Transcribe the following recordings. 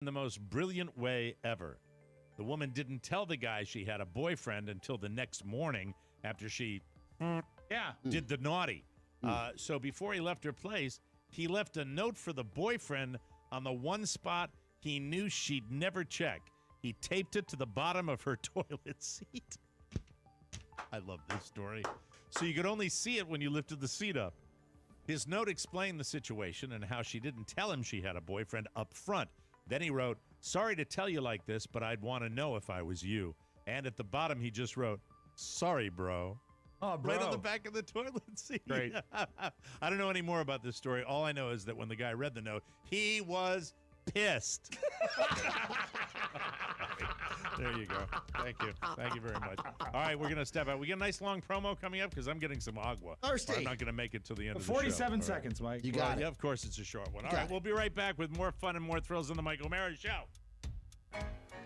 in the most brilliant way ever. The woman didn't tell the guy she had a boyfriend until the next morning after she did the naughty. So before he left her place, he left a note for the boyfriend on the one spot he knew she'd never check. He taped it to the bottom of her toilet seat. I love this story. So you could only see it when you lifted the seat up. His note explained the situation and how she didn't tell him she had a boyfriend up front. Then he wrote, "Sorry to tell you like this, but I'd want to know if I was you." And at the bottom, he just wrote, "Sorry, bro." Oh, bro. Right on the back of the toilet seat. Great. I don't know any more about this story. All I know is that when the guy read the note, he was pissed. There you go. Thank you. Thank you very much. All right, we're going to step out. We got a nice long promo coming up because I'm getting some agua. Thirsty. I'm not going to make it to the end of the show. 47 All seconds, Mike. You got it. Yeah, of course, it's a short one. All got right, it. we'll be right back with more fun and more thrills on the Mike O'Mara Show.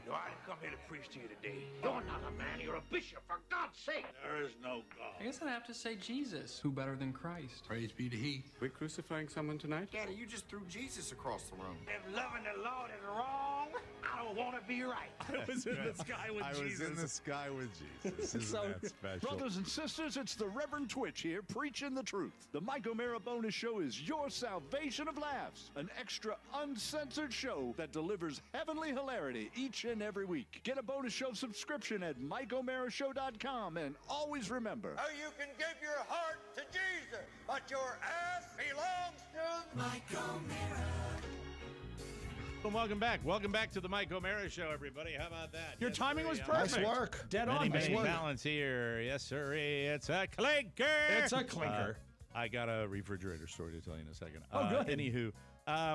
No, I didn't come here to preach to you today. You're not a man, you're a bishop, for God's sake. There is no God. I guess I'd have to say Jesus. Who better than Christ? Praise be to He. We crucifying someone tonight? Daddy, you just threw Jesus across the room. If loving the Lord is wrong, I don't want to be right. I was in the sky with I was in the sky with Jesus. Isn't that special? Brothers and sisters, it's the Reverend Twitch here, preaching the truth. The Mike O'Mara Bonus Show is your salvation of laughs. An extra, uncensored show that delivers heavenly hilarity each and every week. Get a bonus show subscription at MikeO'MaraShow.com, and always remember, Oh, you can give your heart to Jesus, but your ass belongs to Mike O'Mara. Well, welcome back. Welcome back to the Mike O'Mara Show, everybody. How about that? Your Yes, timing sir. was Yeah. perfect. Nice work. Dead Many, on. many Nice work. talents here. Yes, sir. It's a clinker. It's a clinker. I got a refrigerator story to tell you in a second. Oh, good. Anywho,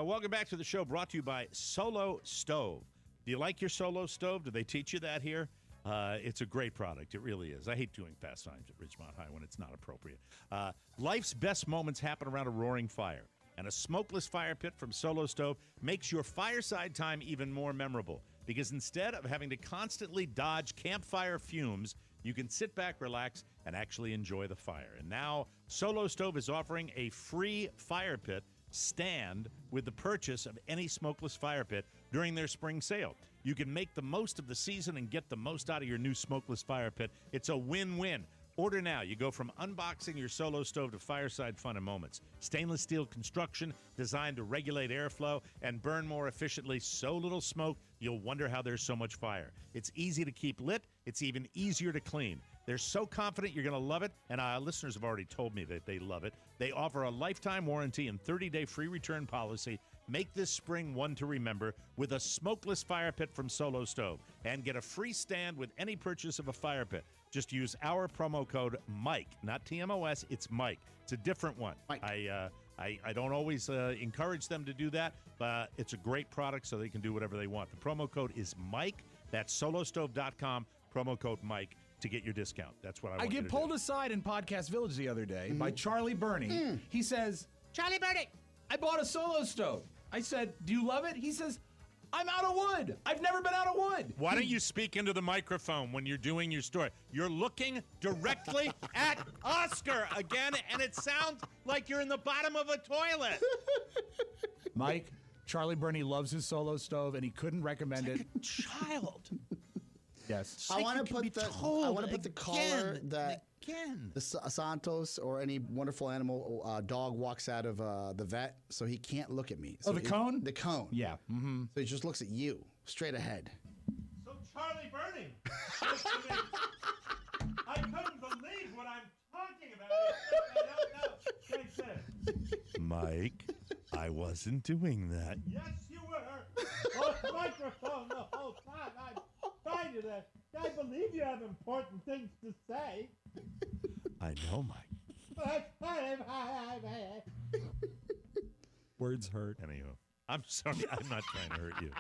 welcome back to the show, brought to you by Solo Stove. Do you like your Solo Stove? Do they teach you that here? It's a great product. It really is. I hate doing fast times at Ridgemont High when it's not appropriate. Life's best moments happen around a roaring fire, and a smokeless fire pit from Solo Stove makes your fireside time even more memorable, because instead of having to constantly dodge campfire fumes, you can sit back, relax, and actually enjoy the fire. And now Solo Stove is offering a free fire pit stand with the purchase of any smokeless fire pit during their spring sale. You can make the most of the season and get the most out of your new smokeless fire pit. It's a win-win. Order now. You go from unboxing your Solo Stove to fireside fun and moments. Stainless steel construction designed to regulate airflow and burn more efficiently. So little smoke, you'll wonder how there's so much fire. It's easy to keep lit. It's even easier to clean. They're so confident you're going to love it, and listeners have already told me that they love it. They offer a lifetime warranty and 30-day free return policy. Make this spring one to remember with a smokeless fire pit from Solo Stove, and get a free stand with any purchase of a fire pit. Just use our promo code Mike, not TMOS. It's Mike. It's a different one. Mike. I don't always encourage them to do that, but it's a great product, so they can do whatever they want. The promo code is Mike. That's solostove.com. Promo code Mike to get your discount. That's what I want you get to pulled do. aside in Podcast Village the other day by Charlie Burney. He says, Charlie Birdie. I bought a Solo Stove. I said, do you love it? He says, I'm out of wood. I've never been out of wood. Why don't you speak into the microphone when you're doing your story? You're looking directly at Oscar again, and it sounds like you're in the bottom of a toilet. Mike, Charlie Burney loves his Solo Stove, and he couldn't recommend it. Child. Yes. I want to put the collar that again. the Santos or any wonderful animal dog walks out of the vet, so he can't look at me. So the cone? The cone. Yeah. Mm-hmm. So he just looks at you straight ahead. So Charlie Burney, I couldn't believe what I'm talking about. I don't know. Mike, I wasn't doing that. Yes, you were. On the microphone the whole time. I'm trying to that. I believe you have important things to say. I know, Mike. Words hurt. Anywho, I'm sorry. I'm not trying to hurt you.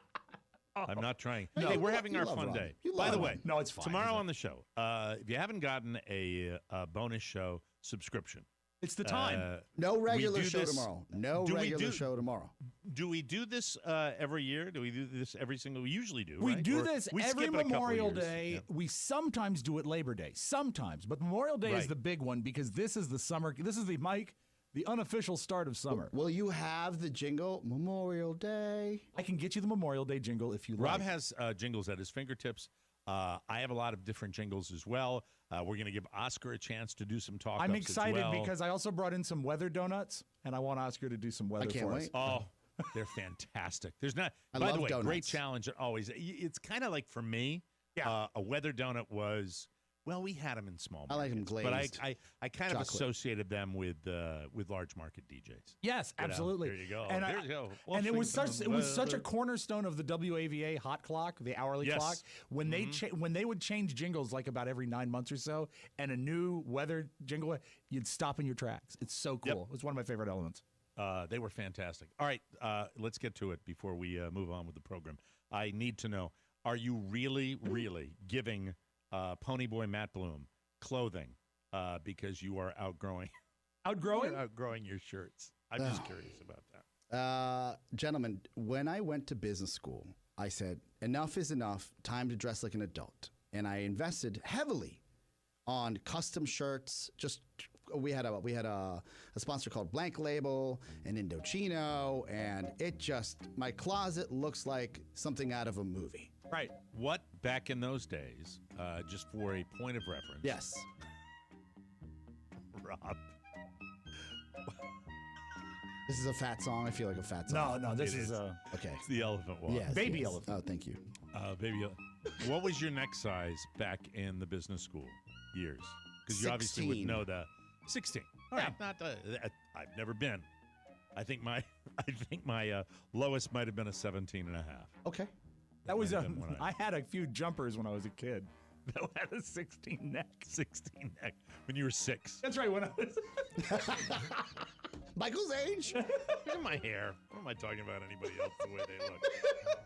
I'm not trying. No, Hey, we're you having love our fun Ron. day. You By love the Ron. way, No, it's fine. tomorrow on the show, if you haven't gotten a bonus show subscription, It's the time. No regular we do show this- tomorrow. No do we regular do- show tomorrow. do we do this every year? Do we do this every single? We usually do. We right? do Or this we every skip it a couple Memorial years. Day. Yeah. We sometimes do it Labor Day. Sometimes. But Memorial Day is Right. the big one because this is the summer. This is the Mike. The unofficial start of summer. Will you have the jingle Memorial Day? I can get you the Memorial Day jingle if you like. Rob has jingles at his fingertips. I have a lot of different jingles as well. We're going to give Oscar a chance to do some talk. I'm excited because I also brought in some weather donuts, and I want Oscar to do some weather can't for wait. us. Oh, they're fantastic. There's not. I by the love way, donuts. great challenge always. It's kind of like for me. Yeah. A weather donut was. Well, we had them in small markets. I like them glazed. But I kind of chocolate. associated them with large market DJs. Yes, You know, absolutely. there you go. And, There you go. and it was Washington such a weather. cornerstone of the WAVA hot clock, the hourly Yes. clock. When when they would change jingles like about every 9 months or so, and a new weather jingle, you'd stop in your tracks. It's so cool. Yep. It was one of my favorite elements. They were fantastic. All right, let's get to it before we move on with the program. I need to know: are you really, really giving Ponyboy Matt Bloom clothing because you are outgrowing your shirts? I'm just curious about that. Gentlemen, when I went to business school, I said, enough is enough, time to dress like an adult. And I invested heavily on custom shirts. We had a sponsor called Blank Label and Indochino, and my closet looks like something out of a movie. Right. What back in those days, just for a point of reference? Yes. Rob. This is a fat song. I feel like a fat song. No, this It is is. a Okay. It's the elephant walk. Yes, Baby yes. elephant. Oh, thank you. Baby. What was your neck size back in the business school years? Because you obviously would 16. know that. 16. All right. Not. I've never been. I think my lowest might have been a 17 and a half. Okay. that was might have been when I had a few jumpers when I was a kid that had a 16 neck. 16 neck when you were 6. That's right. When I was Michael's age? Look at my hair. What am I talking about? Anybody else the way they look?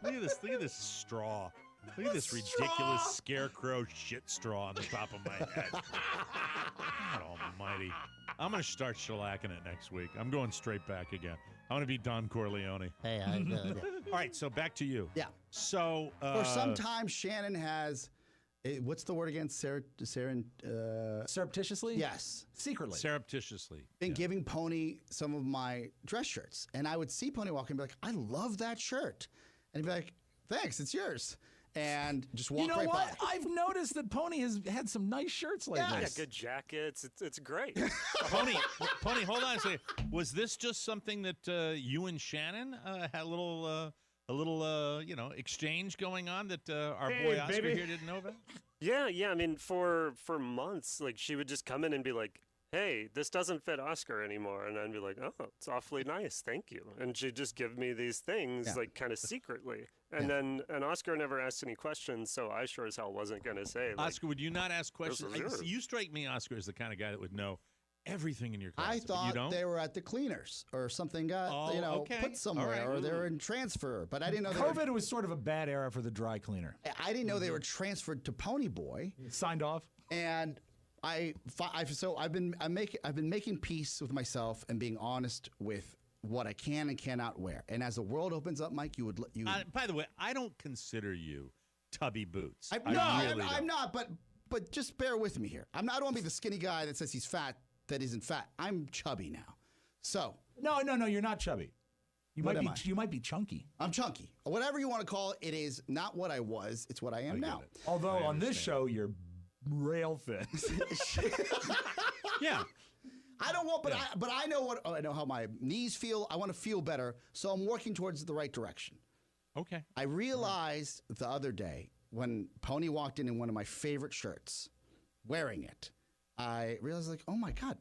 Look at this. Look at this straw. Look at this ridiculous scarecrow shit straw on the top of my head. God almighty. I'm going to start shellacking it next week. I'm going straight back again. I want to be Don Corleone. Hey, All right, so back to you. Yeah. So, Or sometimes Shannon has, what's the word again? surreptitiously? Yes. Secretly. surreptitiously. Been giving Pony some of my dress shirts. And I would see Pony walk in and be like, I love that shirt. And he'd be like, thanks, it's yours. And just walk You know right what? by. I've noticed that Pony has had some nice shirts lately. Yeah, Yeah, good jackets. It's great. Pony, hold on a second. Was this just something that you and Shannon had a little exchange going on that our boy Oscar here didn't know about? Yeah. I mean, for months, like she would just come in and be like, "Hey, this doesn't fit Oscar anymore," and I'd be like, "Oh, it's awfully nice, thank you." And she'd just give me these things like kind of secretly, and Oscar never asked any questions, so I sure as hell wasn't gonna say. Like, Oscar, would you not ask questions? is yours. You strike me, Oscar, as the kind of guy that would know everything in your I closet. but you thought don't? they were at the cleaners or something got, Oh, okay. put somewhere, All right. or they were in transfer. But I didn't know they were, COVID was sort of a bad era for the dry cleaner. I didn't know they were transferred to Pony Boy. Signed off. And I've been making peace with myself and being honest with what I can and cannot wear. And as the world opens up, Mike, you. By the way, I don't consider you Tubby Boots. I'm not. But just bear with me here. I don't want to be the skinny guy that says he's fat that isn't fat. I'm chubby now. So No, you're not chubby. You What might am be. I? You might be chunky. I'm chunky. Whatever you want to call it, it is not what I was. It's what I am now. Although I on this understand. show you're rail thin. Yeah. I don't want, but I know I know how my knees feel. I want to feel better, so I'm working towards the right direction. Okay. I realized the other day when Pony walked in one of my favorite shirts, wearing it, I realized like, oh my God,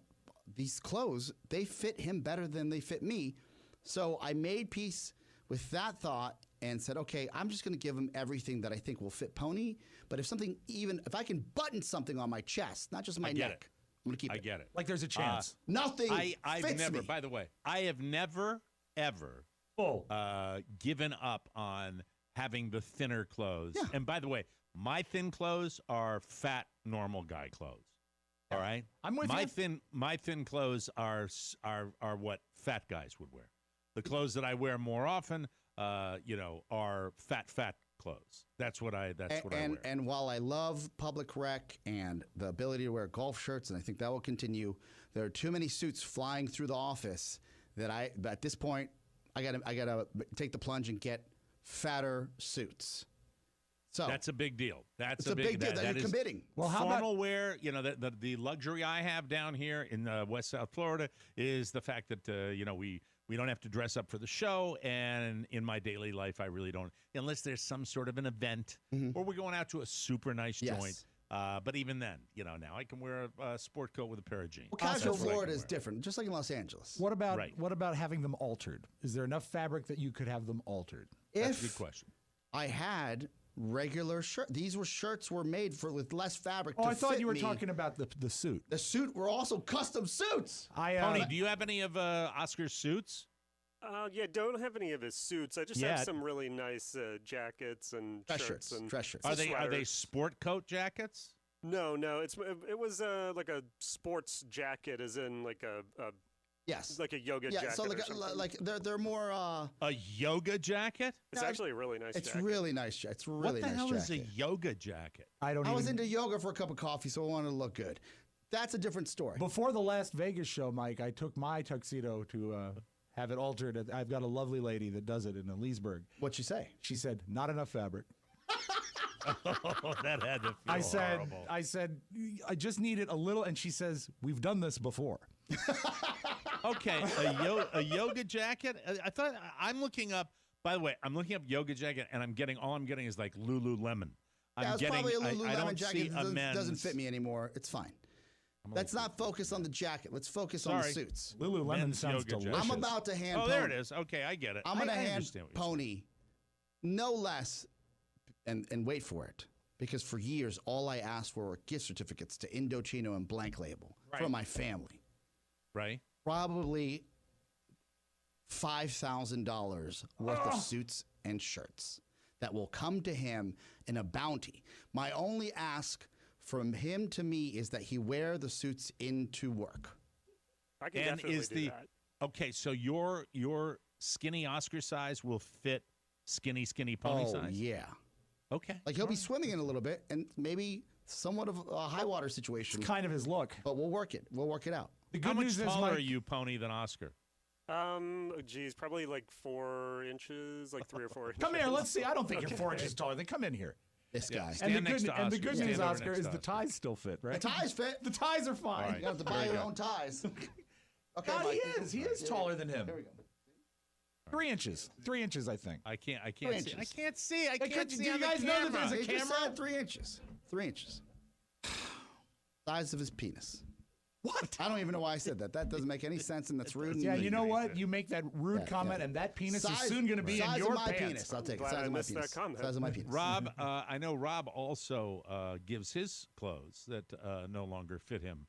these clothes, they fit him better than they fit me. So I made peace with that thought and said, okay, I'm just going to give him everything that I think will fit Pony. But if I can button something on my chest, not just my get neck, it. I'm going to keep I it. get it. Like there's a chance. Nothing I've fits never, me. by the way, I have never, ever given up on having the thinner clothes. Yeah. And by the way, my thin clothes are fat, normal guy clothes. All right? I'm with you. My thin clothes are what fat guys would wear. The clothes that I wear more often, are fat clothes. That's what I wear. And while I love public rec and the ability to wear golf shirts, and I think that will continue, there are too many suits flying through the office that at this point I gotta take the plunge and get fatter suits. So that's a big deal. That's a big deal that you're committing. Well, how formal wear? You know, the luxury I have down here in West South Florida is the fact that you know we don't have to dress up for the show, and in my daily life I really don't, unless there's some sort of an event or we're going out to a super nice joint. But even then, you know, now I can wear a sport coat with a pair of jeans. Well, casual Florida is different, just like in Los Angeles. What about having them altered? Is there enough fabric that you could have them altered? That's a good question. I had regular shirt. These shirts were made with less fabric. Oh, I thought you were talking about the suit. The suit were also custom suits. Tony, do you have any of Oscar's suits? Yeah, don't have any of his suits. I just have some really nice jackets and dress shirts. And dress shirts. Are they sport coat jackets? No. It was like a sports jacket, as in like a yes, like a yoga jacket. So like they're more a yoga jacket. It's actually a really nice. It's jacket. really nice. It's really what the nice hell jacket. is a yoga jacket? I was into yoga for a cup of coffee, so I wanted to look good. That's a different story. Before the Las Vegas show, Mike, I took my tuxedo to have it altered. I've got a lovely lady that does it in Leesburg. What'd she say? She said, not enough fabric. Oh, that had to feel horrible. I said, I just need it a little. And she says, we've done this before. Okay, a yoga jacket. I'm looking up. By the way, I'm looking up yoga jacket, and all I'm getting is like Lululemon. It's probably a Lululemon I don't jacket see that doesn't fit me anymore. It's fine. Let's not focus on the jacket. Let's focus on the suits. Lululemon sounds delicious. I'm about to hand. Oh, there it is. Okay, I get it. I'm going to hand Pony no less, and wait for it, because for years all I asked for were gift certificates to Indochino and Blank Label for my family. Right. Probably $5,000 worth of suits and shirts that will come to him in a bounty. My only ask from him to me is that he wear the suits into work. I can definitely do that. Okay, so your skinny Oscar size will fit skinny Pony size? Oh, yeah. Okay. Like he'll be swimming in a little bit and maybe somewhat of a high water situation. It's kind of his look. But we'll work it. We'll work it out. How much taller are you, Pony, than Oscar? Geez, probably like 4 inches, like 3 or 4 inches. Come here, let's see. I don't think you're 4 inches taller. Then come in here. This guy. And the good news, Oscar, is the ties still fit, right? The ties fit. The ties are fine. Right. You have to buy your own ties. Okay, God, he is taller than him. Here we go. 3 inches. 3 inches, I think. I can't see. I can't see. I can't see. Do you guys know that there's a He camera? just said 3 inches. 3 inches. Size of his penis. What? I don't even know why I said that. That doesn't make any sense, and that's rude. Yeah, you know what? You make that rude comment, and that penis is soon going to be in your pants. Penis. I'll take it. Size of my penis. Size of my penis. Rob, I know Rob also gives his clothes that no longer fit him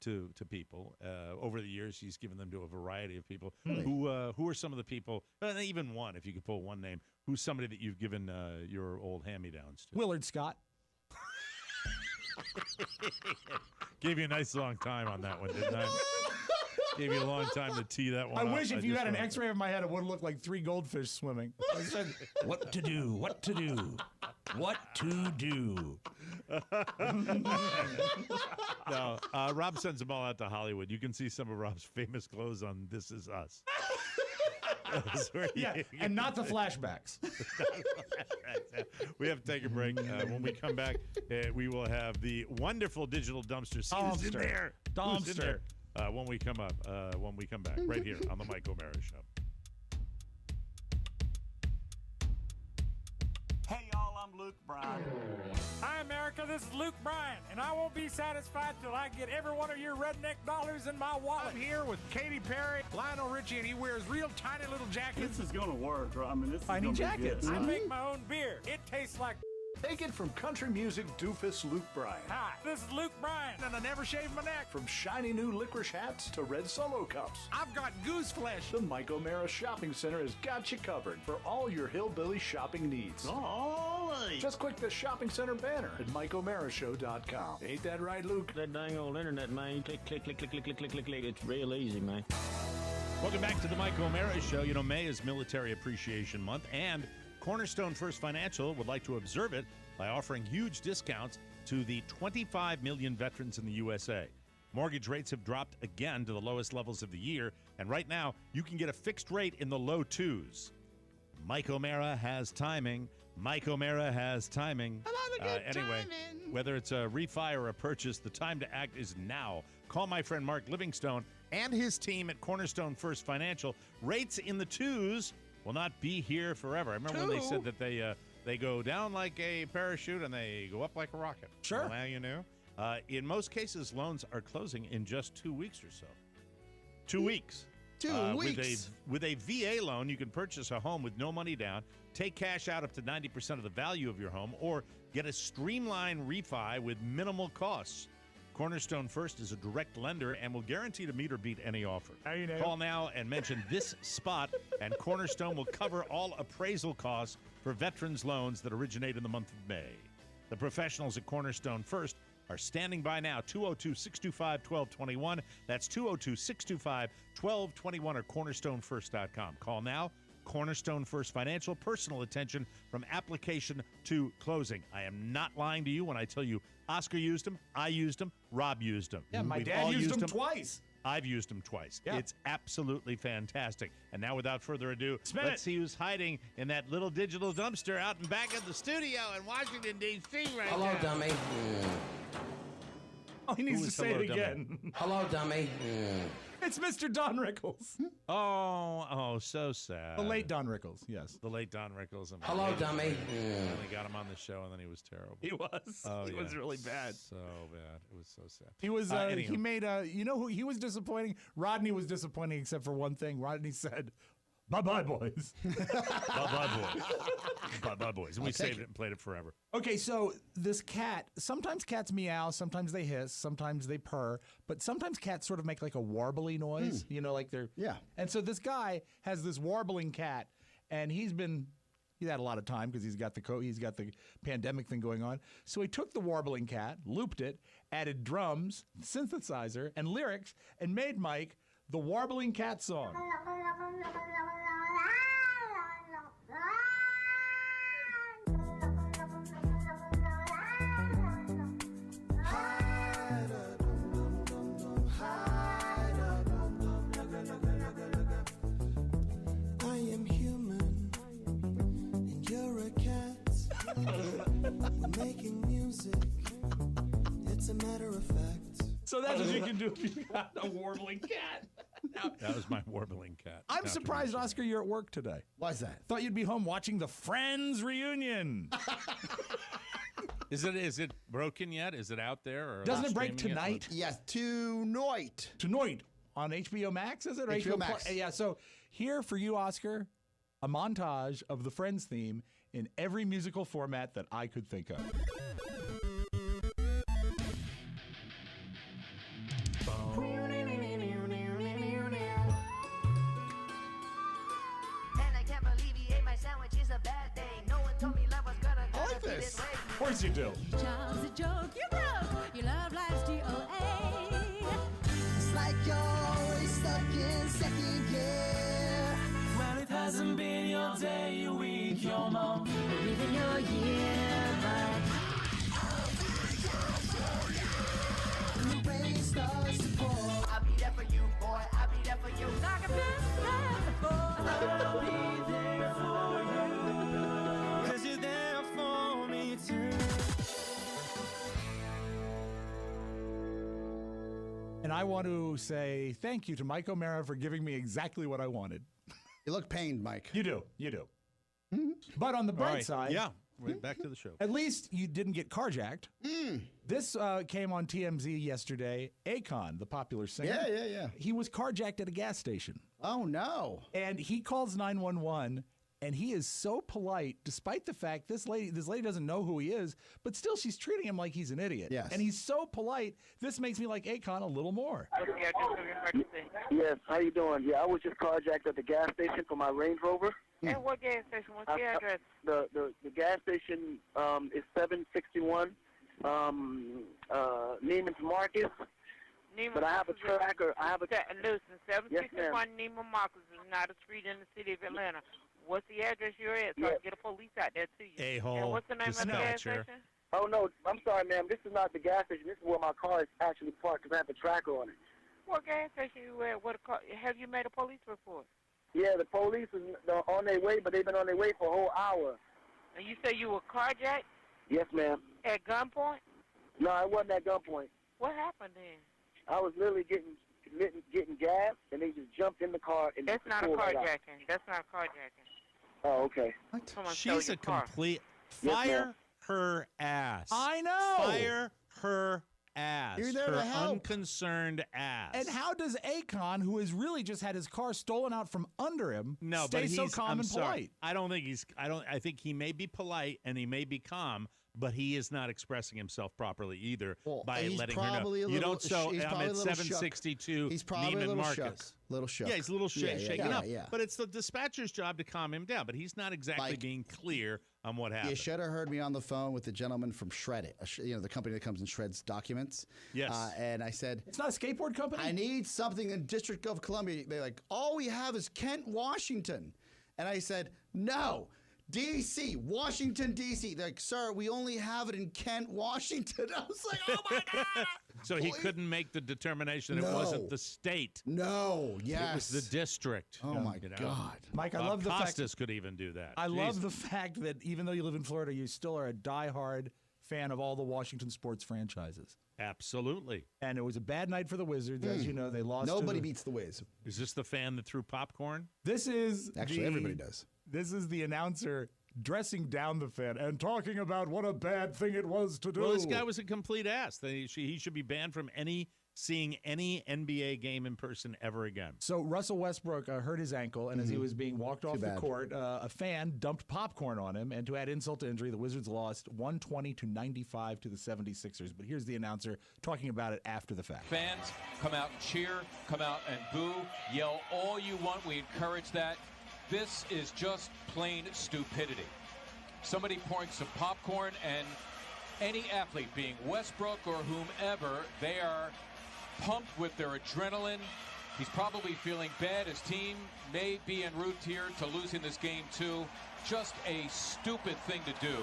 to people. Over the years, he's given them to a variety of people. Who are some of the people, even one, if you could pull one name, who's somebody that you've given your old hand-me-downs to? Willard Scott. Gave you a nice long time on that one, didn't I? Gave you a long time to tee that one I up. wish if you had an x-ray of my head, it would look like 3 goldfish swimming. I said, what to do, what to do, what to do. No, Rob sends them all out to Hollywood. You can see some of Rob's famous clothes on This Is Us. Yeah, and not the flashbacks. We have to take a break. When we come back, we will have the wonderful digital dumpster. See who's in there. Who's in there? When we come back, right here on the Mike O'Mara Show. Hey, y'all, I'm Luke Bryan. Hi, America, this is Luke Bryan, and I won't be satisfied till I get every one of your redneck dollars in my wallet. I'm here with Katy Perry, Lionel Richie, and he wears real tiny little jackets. This is going to work, right? I mean, this is tiny jackets. I make my own beer. It tastes like... Take it from country music doofus Luke Bryan. Hi, this is Luke Bryan, and I never shave my neck. From shiny new licorice hats to red Solo cups, I've got goose flesh. the Mike O'Mara Shopping Center has got you covered for all your hillbilly shopping needs. All right. Just click the shopping center banner at MikeO'MaraShow.com. Ain't that right, Luke? That dang old internet, man. Click, click, click, click, click, click, click, click, click. It's real easy, man. Welcome back to the Mike O'Mara Show. You know, May is Military Appreciation Month, and Cornerstone First Financial would like to observe it by offering huge discounts to the 25 million veterans in the USA. Mortgage rates have dropped again to the lowest levels of the year, and right now you can get a fixed rate in the low 2s. Mike O'Mara has timing. Mike O'Mara has timing. Anyway, whether it's a refi or a purchase, the time to act is now. Call my friend Mark Livingstone and his team at Cornerstone First Financial. Rates in the 2s will not be here forever. I remember when they said that they go down like a parachute and they go up like a rocket. Sure. Well, now you know. In most cases, loans are closing in just 2 weeks or so. 2 weeks. 2 weeks. With a VA loan, you can purchase a home with no money down, take cash out up to 90% of the value of your home, or get a streamlined refi with minimal costs. Cornerstone First is a direct lender and will guarantee to meet or beat any offer. Call now and mention this spot, and Cornerstone will cover all appraisal costs for veterans loans that originate in the month of May. The professionals at Cornerstone First are standing by now. 202-625-1221. That's 202-625-1221 or cornerstonefirst.com. Call now. Cornerstone First Financial, personal attention from application to closing. I am not lying to you when I tell you Oscar used them, I used them, Rob used them. Yeah, my We've dad all used them twice. I've used them twice. Yeah. It's absolutely fantastic. And now, without further ado, let's see who's hiding in that little digital dumpster out in back of the studio in Washington, D.C. right now. Hello, dummy. Oh, he needs to say it again. Hello, dummy. It's Mr. Don Rickles. Oh, so sad. The late Don Rickles, yes. The late Don Rickles. Hello, dummy. Finally got him on the show, and then he was terrible. He was. Oh, he was really bad. So bad. It was so sad. He was. Anywho. He made a. You know who he was disappointing? Rodney was disappointing, except for one thing. Rodney said, "Bye-bye, boys." Bye-bye, boys. Bye-bye, boys. And we saved it and played it forever. Okay, so this cat, sometimes cats meow, sometimes they hiss, sometimes they purr, but sometimes cats sort of make like a warbly noise, you know, like they're... Yeah. And so this guy has this warbling cat, and he's had a lot of time because he's got the pandemic thing going on. So he took the warbling cat, looped it, added drums, synthesizer, and lyrics, and made Mike the warbling cat song. I am human, and you're a cat. We're making music, it's a matter of fact. So that's what you can do if you got a warbling cat. That was my warbling cat. I'm surprised, Oscar, you're at work today. Why's that? Thought you'd be home watching the Friends reunion. Is it broken yet? Is it out there? Or Doesn't it break streaming tonight? Yes, tonight. Tonight on HBO Max, is it? Or HBO Max. Yeah, so here for you, Oscar, a montage of the Friends theme in every musical format that I could think of. I like this. Of course you do. Child's a joke, you broke. Your love life's DOA. It's like you're always stuck in second gear. Well, it hasn't been your day, your week, your month, or even your year, but The rain starts to pour. I'll be there for you, boy. I'll be there for you. Like I've been there before. I'll be there for you. 'Cause you're there for me too. And I want to say thank you to Mike O'Mara for giving me exactly what I wanted. You look pained, Mike. You do. But on the All bright right. side, Yeah. Right back to the show. at least you didn't get carjacked. This came on TMZ yesterday. Akon, the popular singer. Yeah. He was carjacked at a gas station. Oh, no. And he calls 911, and he is so polite, despite the fact this lady doesn't know who he is, but still she's treating him like he's an idiot. Yes. And he's so polite, this makes me like Akon a little more. Yes, how you doing? Yeah, I was just carjacked at the gas station for my Range Rover. At what gas station? What's the address? The gas station is 761 Neiman's Marcus. But I have a tracker. Listen, Yes, 761 Neiman Marcus is not a street in the city of Atlanta. What's the address you're at so I can get a police out there to you? A-hole. And what's the name of the gas dispatcher. station? Oh, no, I'm sorry, ma'am. This is not the gas station. This is where my car is actually parked because I have a tracker on it. What gas station you at? Have you made a police report? Yeah, the police is on their way, but they've been on their way for a whole hour. And you say you were carjacked Yes, ma'am. at gunpoint? No, I wasn't at gunpoint. What happened then? I was literally getting gas, and they just jumped in the car. And That's not a pulled right out. carjacking. That's not a carjacking. Oh, okay. Someone stole She's your a car. complete. Yes, Fire ma'am. her ass. I know. Fire her ass. You're there her to help. unconcerned ass. And how does Akon, who has really just had his car stolen out from under him, No, stay but so he's calm I'm and sorry. polite? I think he may be polite and he may be calm, but he is not expressing himself properly either by he's letting her know. probably a You little- don't so he's I'm probably a at little shook. 762 He's probably a Neiman little Marcus. shook. Little shook. Yeah, he's a little shaken up. Yeah. But it's the dispatcher's job to calm him down, but he's not exactly Like- being clear on what happened. You should have heard me on the phone with the gentleman from Shred It, the company that comes and shreds documents. Yes. And I said, It's not a skateboard company? I need something in District of Columbia. They're like, all we have is Kent, Washington. And I said, no, D.C., Washington, D.C. They're like, sir, we only have it in Kent, Washington. I was like, oh my God. So he couldn't make the determination it wasn't the state. No, It yes. was the district. Oh my you know? God. Mike, I Bob love the fact Costas could even do that. I love Jesus. the fact that even though you live in Florida, you still are a diehard fan of all the Washington sports franchises. Absolutely. And it was a bad night for the Wizards. As you know, they lost. Nobody to the, beats the Wiz. Is this the fan that threw popcorn? This is Actually, everybody does. This is the announcer dressing down the fan and talking about what a bad thing it was to do. Well, this guy was a complete ass. He should be banned from seeing any NBA game in person ever again. So Russell Westbrook hurt his ankle, and as he was being walked off the bad. court, a fan dumped popcorn on him. And to add insult to injury, the Wizards lost 120-95 to the 76ers. But here's the announcer talking about it after the fact. Fans, come out and cheer, come out and boo, yell all you want. We encourage that. This is just plain stupidity. Somebody pouring some popcorn, and any athlete, being Westbrook or whomever, they are pumped with their adrenaline. He's probably feeling bad. His team may be en route here to losing this game too. Just a stupid thing to do.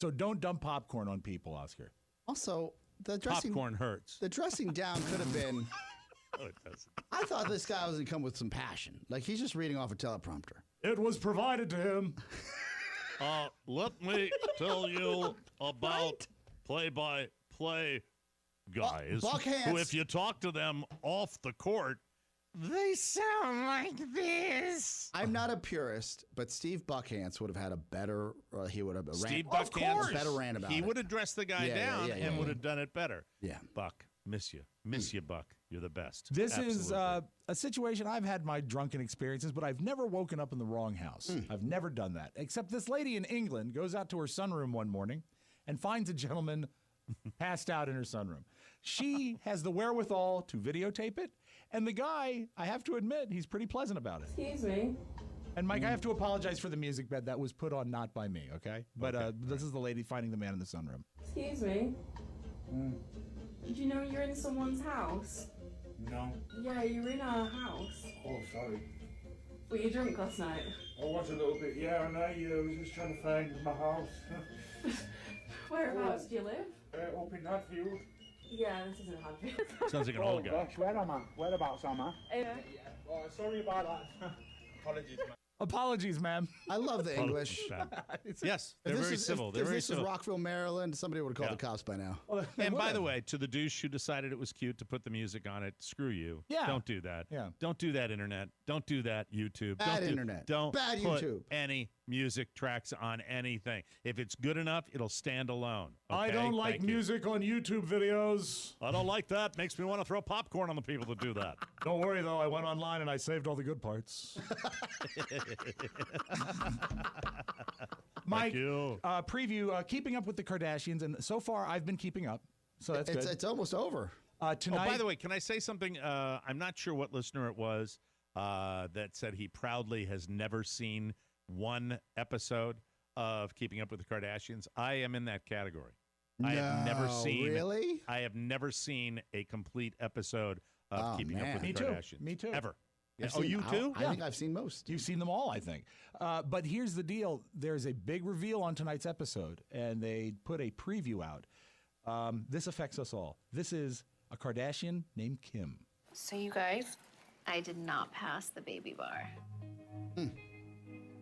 So don't dump popcorn on people, Oscar. Also, the dressing Popcorn hurts. The dressing down could have been. Oh, it doesn't. I thought this guy was going to come with some passion. Like he's just reading off a teleprompter. It was provided to him. Let me tell you about play-by-play guys Buckhants. who, if you talk to them off the court, they sound like this. I'm not a purist, but Steve Buckhants would have had a better. He would have Steve ran, Buckhants, a better rant about he it. would have dressed the guy down and yeah. would have done it better. Yeah. Buck, miss you, Buck. You're the best. This is Absolutely. a situation. I've had my drunken experiences, but I've never woken up in the wrong house. I've never done that. Except this lady in England goes out to her sunroom one morning and finds a gentleman passed out in her sunroom. She has the wherewithal to videotape it, and the guy, I have to admit, he's pretty pleasant about it. Excuse me. And Mike, I have to apologize for the music bed that was put on not by me, okay? But this is the lady finding the man in the sunroom. Excuse me. Did you know you're in someone's house? No. Yeah, you're in our house. Oh, sorry. Were you drunk last night? I was a little bit, yeah, and I was just trying to find my house. Whereabouts do you live? Up in Hatfield. Yeah, this isn't Hadfield. Sounds like an old guy. Gosh, where am I? Whereabouts am I? Oh, sorry about that. Apologies, man. Apologies, ma'am. I love the English. Yes, they're very civil. They're If very this civil. is Rockville, Maryland, somebody would have called the cops by now. And by the way, to the douche who decided it was cute to put the music on it, screw you. Yeah. Don't do that. Yeah. Don't do that, Internet. Don't do that, YouTube. Bad don't Internet. Don't Bad put YouTube. any music tracks on anything. If it's good enough, it'll stand alone. I okay? don't like Thank you. music on YouTube videos. I don't like that. Makes me want to throw popcorn on the people that do that. Don't worry, though. I went online and I saved all the good parts. Mike, you. preview Keeping Up with the Kardashians, and so far I've been keeping up, so that's good. It's almost over. Tonight, Oh, by the way, can I say something? I'm not sure what listener it was that said he proudly has never seen one episode of Keeping Up with the Kardashians. I am in that category. I have never seen. Really? I have never seen a complete episode of Keeping Up with the Me too. Kardashians. Me too. Ever. Yeah. Oh, you too? I think I've seen most. You've seen them all, I think. But here's the deal. There's a big reveal on tonight's episode, and they put a preview out. This affects us all. This is a Kardashian named Kim. So you guys, I did not pass the baby bar.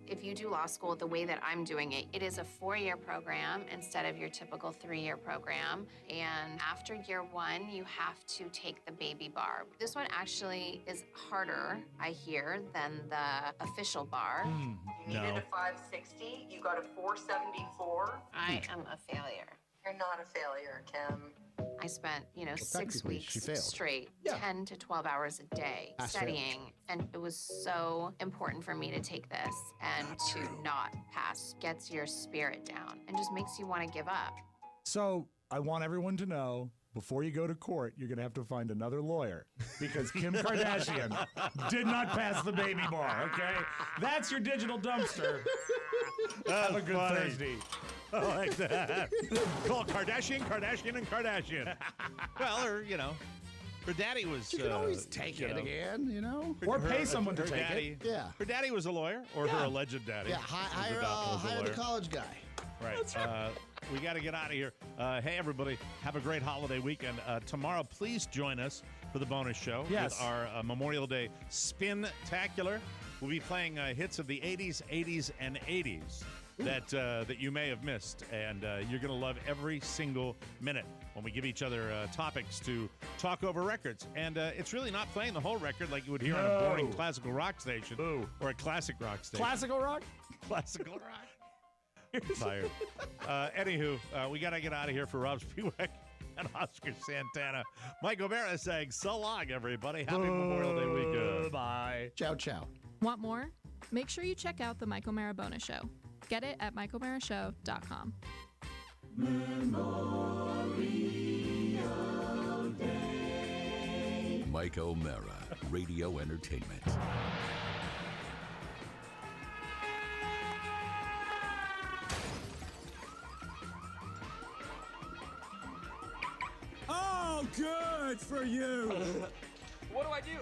If you do law school the way that I'm doing it, it is a 4-year program instead of your typical 3-year program. And after year 1, you have to take the baby bar. This one actually is harder, I hear, than the official bar. You needed a 560, you got a 474. I am a failure. You're not a failure, Kim. I spent, 6 technically, weeks she failed. straight, 10 to 12 hours a day Pass studying. And it was so important for me to take this and to not pass. Gets your spirit down and just makes you want to give up. So I want everyone to know, before you go to court, you're going to have to find another lawyer because Kim Kardashian did not pass the baby bar, okay? That's your digital dumpster. Have a good Thursday. I like that. Call Kardashian, and Kardashian. Well, or, her daddy was... You can always take it again, Or pay someone to her take daddy, it. Yeah. Her daddy was a lawyer, or her alleged daddy. Yeah, was hire a the lawyer. college guy. Right. We got to get out of here. Hey, everybody, have a great holiday weekend. Tomorrow, please join us for the bonus show with our Memorial Day Spin-tacular. We'll be playing hits of the 80s, and 80s that you may have missed, and you're going to love every single minute when we give each other topics to talk over records. And it's really not playing the whole record like you would hear on a boring classical rock station or a classic rock station. Classical rock? Classical rock. I'm tired. Anywho, we got to get out of here. For Rob Spiewak and Oscar Santana, Mike O'Mara saying so long, everybody. Happy Memorial Day weekend. Bye. Ciao, ciao. Want more? Make sure you check out the Mike O'Mara bonus show. Get it at MikeO'MaraShow.com. Memorial Day. Mike O'Mara, Radio Entertainment. Oh, good for you. What do I do?